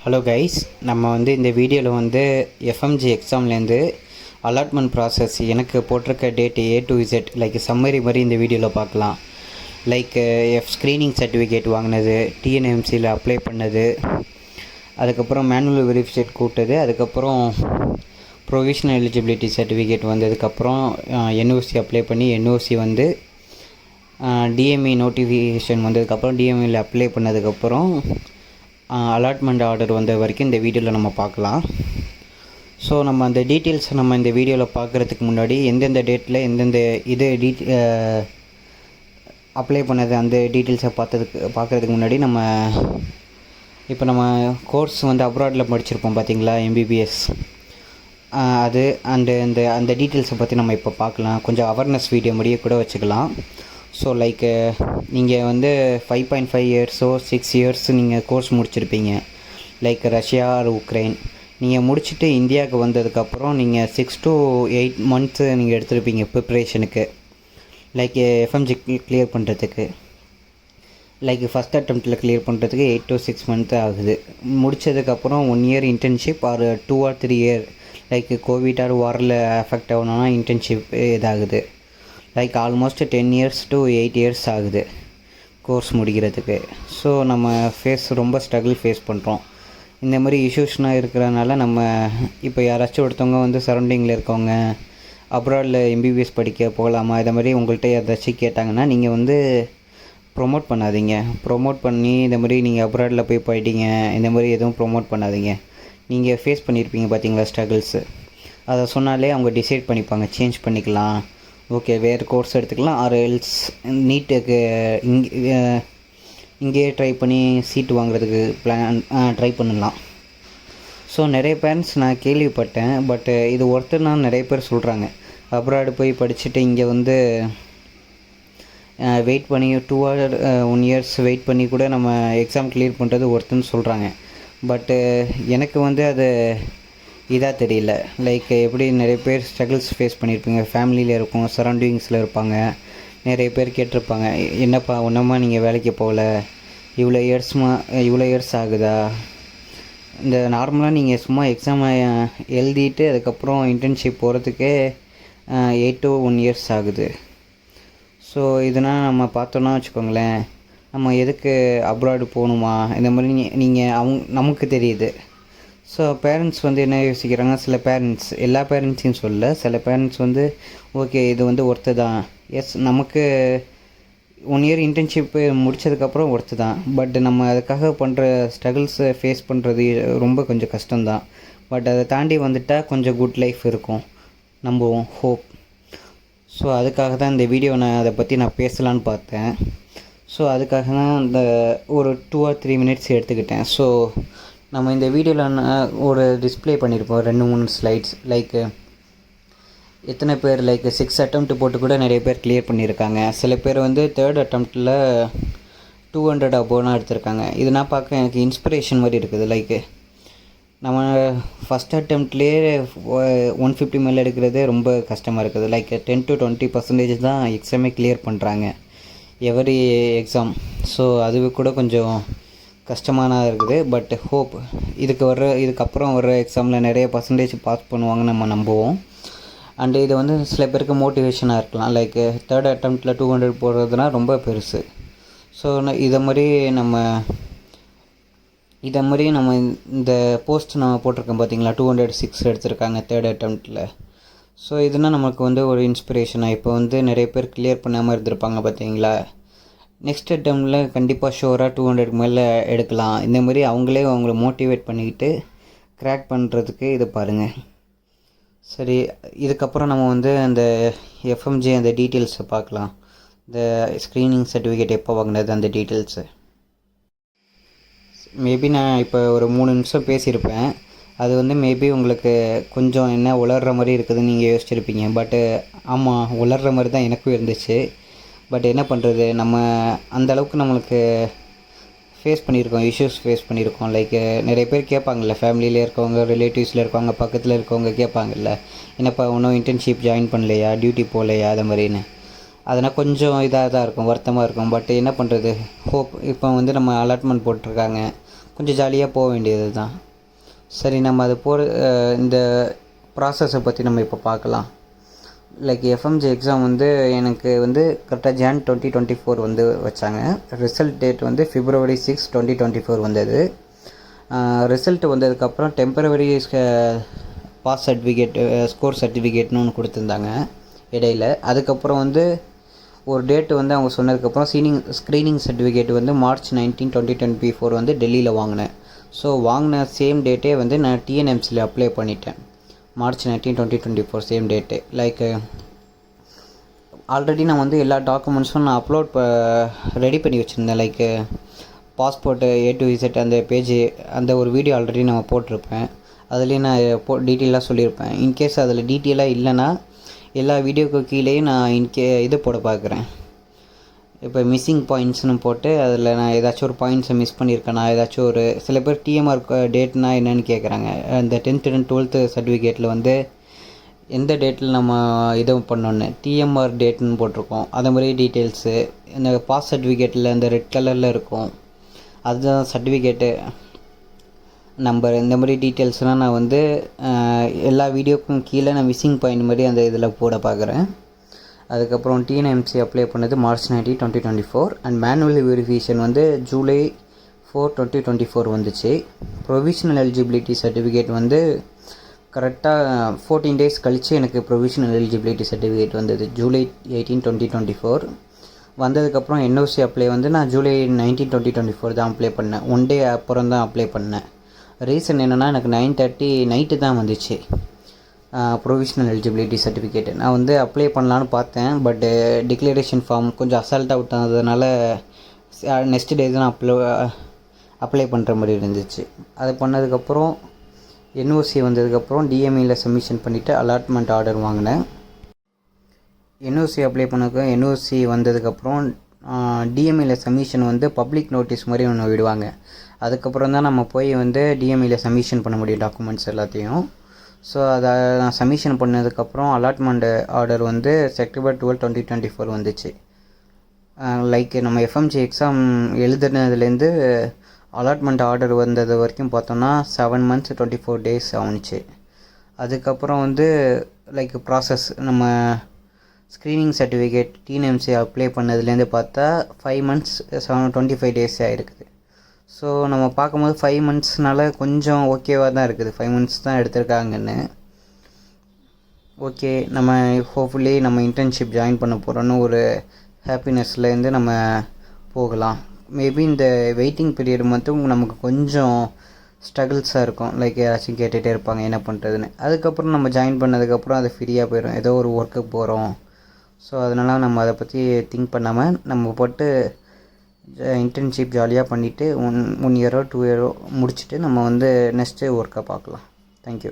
Hello guys, நம்ம இந்த வீடியோவில் எஃப்எம்ஜி எக்ஸாம்லேருந்து அலாட்மெண்ட் ப்ராசஸ் எனக்கு போட்டிருக்க date A to Z like summary மாதிரி இந்த வீடியோவில் பார்க்கலாம். லைக் ஸ்க்ரீனிங் சர்டிஃபிகேட் வாங்கினது, டிஎன்எம்சியில் அப்ளை பண்ணது, அதுக்கப்புறம் மேனுவல் வெரிஃபிகேட் கூட்டது, அதுக்கப்புறம் ப்ரொவிஷனல் எலிஜிபிலிட்டி சர்டிஃபிகேட் வந்ததுக்கப்புறம் என்ஓசி அப்ளை பண்ணி என்ஓசி டிஎம்இ நோட்டிஃபிகேஷன் வந்ததுக்கப்புறம் டிஎம்இயில் அப்ளை பண்ணதுக்கப்புறம் அலாட்மெண்ட் ஆர்டர் வந்த வரைக்கும் இந்த வீடியோவில் நம்ம பார்க்கலாம். ஸோ நம்ம அந்த டீட்டெயில்ஸை நம்ம இந்த வீடியோவில் பார்க்குறதுக்கு முன்னாடி எந்தெந்த டேட்டில் எந்தெந்த அப்ளை பண்ணது அந்த டீட்டெயில்ஸை பார்க்குறதுக்கு முன்னாடி நம்ம கோர்ஸ் அப்ராடில் படிச்சிருப்போம் பார்த்தீங்களா, MBBS. அது அந்த டீட்டெயில்ஸை பற்றி நம்ம இப்போ பார்க்கலாம். கொஞ்சம் அவேர்னஸ் வீடியோ முடிய கூட வச்சுக்கலாம். ஸோ லைக் நீங்கள் 5.5 இயர்ஸோ 6 இயர்ஸ் நீங்கள் கோர்ஸ் முடிச்சிருப்பீங்க, லைக் ரஷ்யா ஆர் உக்ரைன். நீங்கள் முடிச்சுட்டு இந்தியாவுக்கு வந்ததுக்கப்புறம் நீங்கள் 6 to 8 months நீங்கள் எடுத்துருப்பீங்க ப்ரிப்ரேஷனுக்கு, லைக் எஃப்எம்ஜி கிளியர் பண்ணுறதுக்கு. லைக் ஃபஸ்ட் அட்டெம்ப்டில் கிளியர் பண்ணுறதுக்கு 8 to 6 months ஆகுது. முடித்ததுக்கப்புறம் 1 year internship or 2 or 3 year like COVID or வாரில் அஃபெக்ட் ஆகணுன்னா இன்டர்ன்ஷிப் இதாகுது. Like almost 10 years to 8 years ஆகுது கோர்ஸ் முடிக்கிறதுக்கு. ஸோ நம்ம ரொம்ப ஸ்ட்ரகிள் ஃபேஸ் பண்ணுறோம். இந்த மாதிரி இஷ்யூஸ்னால் இருக்கிறனால நம்ம இப்போ யாராச்சும் ஒருத்தவங்க சரௌண்டிங்கில் இருக்கவங்க அப்ராடில் MBBS படிக்க போகலாமா, இதை மாதிரி உங்கள்கிட்ட ஏதாச்சும் கேட்டாங்கன்னா நீங்கள் ப்ரொமோட் பண்ணாதீங்க. ப்ரொமோட் பண்ணி இந்த மாதிரி நீங்கள் அப்ராடில் போய் படிங்க இந்த மாதிரி எதுவும் ப்ரொமோட் பண்ணாதீங்க. நீங்கள் ஃபேஸ் பண்ணியிருப்பீங்க பார்த்தீங்களா ஸ்ட்ரகிள்ஸு, அதை சொன்னாலே அவங்க டிசைட் பண்ணிப்பாங்க, சேஞ்ச் பண்ணிக்கலாம், ஓகே வேறு கோர்ஸ் எடுத்துக்கலாம், ஆர் எல்ஸ் நீட்டுக்கு இங்கேயே ட்ரை பண்ணி சீட்டு வாங்குறதுக்கு ட்ரை பண்ணலாம். ஸோ நிறைய பேரண்ட்ஸ் நான் கேள்விப்பட்டேன், பட் இது ஒருத்தர் நிறைய பேர் சொல்கிறாங்க. அப்ராடு போய் படிச்சுட்டு இங்கே வெயிட் பண்ணி 2 or 1 years வெயிட் பண்ணி கூட நம்ம எக்ஸாம் கிளியர் பண்ணுறது ஒருத்தன்னு சொல்கிறாங்க. பட்டு எனக்கு அது இதாக தெரியல. லைக் எப்படி நிறைய பேர் ஸ்ட்ரகிள்ஸ் ஃபேஸ் பண்ணியிருப்பீங்க, ஃபேமிலியில் இருக்கும், சரௌண்டிங்ஸில் இருப்பாங்க. நிறைய பேர் கேட்டிருப்பாங்க, என்னப்பா ஒன்றமா நீங்கள் வேலைக்கு போகல, இவ்வளோ இயர்ஸ் ஆகுதா. இந்த நார்மலாக நீங்கள் சும்மா எக்ஸாமை எழுதிட்டு அதுக்கப்புறம் இன்டர்ன்ஷிப் போகிறதுக்கே 8 to 1 years ஆகுது. ஸோ இதனால் நம்ம பார்த்தோன்னா வச்சுக்கோங்களேன், நம்ம எதுக்கு அப்ராடு போகணுமா இந்த மாதிரி நமக்கு தெரியுது. ஸோ பேரண்ட்ஸ் என்ன யோசிக்கிறாங்க, சில பேரண்ட்ஸ், எல்லா பேரண்ட்ஸையும் சொல்ல, சில பேரண்ட்ஸ் ஓகே இது ஒர்த்து தான், எஸ் நமக்கு 1 year இன்டர்ன்ஷிப்பு முடித்ததுக்கப்புறம் ஒர்த்து தான், பட் நம்ம அதுக்காக பண்ணுற ஸ்ட்ரகிள்ஸை ஃபேஸ் பண்ணுறது ரொம்ப கொஞ்சம் கஷ்டம்தான். பட் அதை தாண்டி கொஞ்சம் குட் லைஃப் இருக்கும், நம்புவோம், ஹோப். ஸோ அதுக்காக தான் இந்த வீடியோ அதை பற்றி நான் பேசலான்னு பார்த்தேன். ஸோ அதுக்காக தான் இந்த ஒரு 2 or 3 minutes எடுத்துக்கிட்டேன். ஸோ நம்ம இந்த வீடியோவில் ஒரு டிஸ்பிளே பண்ணியிருப்போம் 2-3 slides. லைக் எத்தனை பேர் 6 attempt போட்டு கூட நிறைய பேர் கிளியர் பண்ணியிருக்காங்க. சில பேர் 3rd attemptல 200 above எடுத்திருக்காங்க. இது நான் பார்க்க எனக்கு இன்ஸ்பிரேஷன் மாதிரி இருக்குது. லைக் நம்ம ஃபஸ்ட் அட்டெம்ப்ட்லேயே 150 மேலே எடுக்கிறதே ரொம்ப கஷ்டமாக இருக்குது. லைக் 10 to 20% தான் எக்ஸாமே கிளியர் பண்ணுறாங்க எவரி எக்ஸாம். ஸோ அது கூட கொஞ்சம் கஷ்டமான இருக்குது. பட் ஹோப் இதுக்கப்புறம் வர்ற எக்ஸாமில் நிறைய பர்சன்டேஜ் பாஸ் பண்ணுவாங்கன்னு நம்ம நம்புவோம். அண்டு இது சில பேருக்கு மோட்டிவேஷனாக இருக்கலாம். லைக் 3rd attemptல 200 போடுறதுனா ரொம்ப பெருசு. ஸோ இதை மாதிரி நம்ம இந்த போஸ்ட் நம்ம போட்டிருக்கோம் பார்த்தீங்களா, 206 எடுத்திருக்காங்க 3rd attemptல. ஸோ இதுனா நமக்கு ஒரு இன்ஸ்பிரேஷனாக, இப்போ நிறைய பேர் கிளியர் பண்ணாமல் இருந்திருப்பாங்க பார்த்தீங்களா, நெக்ஸ்ட் அட்டெம்ப்டில் கண்டிப்பாக ஷோராக 200 மேலே எடுக்கலாம். இந்த மாதிரி அவங்கள மோட்டிவேட் பண்ணிக்கிட்டு க்ராக் பண்ணுறதுக்கு இது பாருங்கள். சரி, இதுக்கப்புறம் நம்ம அந்த எஃப்எம்ஜி அந்த டீட்டெயில்ஸை பார்க்கலாம். இந்த ஸ்க்ரீனிங் சர்டிஃபிகேட் எப்போ வாங்கினது அந்த டீட்டெயில்ஸு. மேபி நான் இப்போ ஒரு 3 நிமிஷம் பேசியிருப்பேன். அது மேபி உங்களுக்கு கொஞ்சம் என்ன உளர்ற மாதிரி இருக்குதுன்னு நீங்கள் யோசிச்சிருப்பீங்க. பட்டு ஆமாம், உளர்ற மாதிரி தான் எனக்கும் இருந்துச்சு. பட் என்ன பண்ணுறது, நம்ம அந்தளவுக்கு நம்மளுக்கு இஷ்யூஸ் ஃபேஸ் பண்ணியிருக்கோம். லைக் நிறைய பேர் கேட்பாங்கள்ல, ஃபேமிலியில் இருக்கவங்க, ரிலேட்டிவ்ஸில் இருக்கவங்க, பக்கத்தில் இருக்கவங்க கேட்பாங்கல்ல, என்னப்பா இன்னும் இன்டர்ன்ஷிப் ஜாயின் பண்ணலையா, டியூட்டி போகலையா, அது மாதிரின்னு. அதனால் கொஞ்சம் இதாக தான் இருக்கும், வருத்தமாக இருக்கும். பட் என்ன பண்ணுறது, ஹோப். இப்போ நம்ம அலாட்மெண்ட் போட்டிருக்காங்க, கொஞ்சம் ஜாலியாக போக வேண்டியது தான். சரி, நம்ம அது இந்த ப்ராசஸை பற்றி நம்ம இப்போ பார்க்கலாம். லைக் எஃப்எம்ஜி எக்ஸாம் வந்து எனக்கு வந்து கரெக்டாக Jan 2024 வந்து வச்சாங்க. ரிசல்ட் டேட் வந்து February 6, 2024 வந்தது. ரிசல்ட் வந்ததுக்கப்புறம் டெம்பரவரி பாஸ் சர்டிஃபிகேட், ஸ்கோர் சர்டிஃபிகேட்னு ஒன்று கொடுத்துருந்தாங்க இடையில. அதுக்கப்புறம் வந்து ஒரு டேட்டு வந்து அவங்க சொன்னதுக்கப்புறம் ஸ்க்ரீனிங் சர்டிஃபிகேட் வந்து March 19, 2024 வந்து டெல்லியில் வாங்கினேன். ஸோ வாங்கின சேம் டேட்டே வந்து நான் டிஎன்எம்சியில் அப்ளை பண்ணிட்டேன். March 19, 2024 same date. Like already நான் வந்து எல்லா டாக்குமெண்ட்ஸும் நான் ரெடி பண்ணி வச்சுருந்தேன். Like passport A to Z அந்த பேஜ், அந்த ஒரு வீடியோ ஆல்ரெடி நம்ம போட்டிருப்பேன். அதுலேயும் நான் டீட்டெயிலாக சொல்லியிருப்பேன். இன்கேஸ் அதில் டீட்டெயிலாக இல்லைன்னா எல்லா வீடியோக்கு கீழேயும் நான் இது போட பார்க்குறேன். இப்போ மிஸ்ஸிங் பாயிண்ட்ஸ்னு போட்டு அதில் நான் ஏதாச்சும் ஒரு பாயிண்ட்ஸை மிஸ் பண்ணியிருக்கேன். நான் ஏதாச்சும் ஒரு சில பேர் டிஎம்ஆர் டேட்னா என்னென்னு கேட்குறாங்க. அந்த 10th and 12th சர்டிஃபிகேட்டில் வந்து எந்த டேட்டில் நம்ம இது பண்ணோன்னு டிஎம்ஆர் டேட்னு போட்டிருக்கோம். அந்த மாதிரி டீட்டெயில்ஸு இந்த பாஸ் சர்டிஃபிகேட்டில் இந்த ரெட் கலரில் இருக்கும், அதுதான் சர்டிஃபிகேட்டு நம்பர். இந்த மாதிரி டீட்டெயில்ஸ்லாம் நான் வந்து எல்லா வீடியோக்கும் கீழே நான் மிஸ்ஸிங் பாயிண்ட் மாதிரி அந்த இதில் போட பார்க்குறேன். அதுக்கப்புறம் டிஎன்எம்சி அப்ளை பண்ணது March 19, 2024 அண்ட் மேனுவல் வெரிஃபிகேஷன் வந்து July 4, 2024 வந்துச்சு. ப்ரொவிஷனல் எலிஜிபிலிட்டி சர்டிஃபிகேட் வந்து கரெக்டாக 14 days கழித்து எனக்கு ப்ரொவிஷனல் எலிஜிபிலிட்டி சர்டிஃபிகேட் வந்தது July 18, 2024. வந்ததுக்கப்புறம் என்ஓசி அப்ளை வந்து நான் July 19, 2024 தான் அப்ளை பண்ணேன். 1 day அப்புறம் தான் அப்ளை பண்ணேன். ரீசன் என்னென்னா எனக்கு 9:30 நைட்டு தான் வந்துச்சு ப்ரொவிஷனல் எலிஜிபிலிட்டி சர்டிஃபிகேட். நான் வந்து அப்ளை பண்ணலான்னு பார்த்தேன், பட்டு டிக்ளரேஷன் ஃபார்ம் கொஞ்சம் அசால்ட்டாக விட்டதுனால நெக்ஸ்ட் டே தான் அப்ளை பண்ணுற மாதிரி இருந்துச்சு. அது பண்ணதுக்கப்புறம் என்ஓசி வந்ததுக்கப்புறம் டிஎம்இயில் சப்மிஷன் பண்ணிவிட்டு அலாட்மெண்ட் ஆர்டர் வாங்கினேன். என்ஓசி அப்ளை பண்ணதுக்கு என்ஓசி வந்ததுக்கப்புறம் டிஎம்இயில் சப்மிஷன் வந்து பப்ளிக் நோட்டீஸ் மாதிரி ஒன்று விடுவாங்க. அதுக்கப்புறம் தான் நம்ம போய் வந்து டிஎம்இயில் சப்மிஷன் பண்ண முடியும் டாக்குமெண்ட்ஸ் எல்லாத்தையும். ஸோ அதை நான் சப்மிஷன் பண்ணதுக்கப்புறம் அலாட்மெண்ட் ஆர்டர் வந்து September 12, 2024 வந்துச்சு. லைக் நம்ம எஃப்எம்ஜி எக்ஸாம் எழுதுனதுலேருந்து அலாட்மெண்ட் ஆர்டர் வந்தது வரைக்கும் பார்த்தோன்னா 7 months 24 days ஆகுச்சு. அதுக்கப்புறம் வந்து லைக் ப்ராசஸ் நம்ம ஸ்க்ரீனிங் சர்டிஃபிகேட் டிஎன்எம்சி அப்ளை பண்ணதுலேருந்து பார்த்தா 5 months 25 days ஆகிருக்குது. ஸோ நம்ம பார்க்கும்போது 5 monthsனால கொஞ்சம் ஓகேவாக தான் இருக்குது. 5 months தான் எடுத்திருக்காங்கன்னு. ஓகே, நம்ம ஹோப்ஃபுல்லி நம்ம இன்டர்ன்ஷிப் ஜாயின் பண்ண போகிறோன்னு ஒரு ஹாப்பினஸ்லேருந்து நம்ம போகலாம். மேபி இந்த வெயிட்டிங் பீரியட் மட்டும் நமக்கு கொஞ்சம் ஸ்ட்ரகிள்ஸாக இருக்கும். லைக் யாராச்சும் கேட்டுகிட்டே இருப்பாங்க என்ன பண்ணுறதுன்னு. அதுக்கப்புறம் நம்ம ஜாயின் பண்ணதுக்கப்புறம் அது ஃப்ரீயாக போயிடும். ஏதோ ஒரு ஒர்க்குக்கு போகிறோம். ஸோ அதனால் நம்ம அதை பற்றி திங்க் பண்ணாமல் நம்ம போட்டு இன்டர்ன்ஷிப் ஜாலியாக பண்ணிவிட்டு 1 year 2 year முடிச்சுட்டு நம்ம வந்து நெக்ஸ்ட்டு ஒர்க்கை பார்க்கலாம். தேங்க்யூ.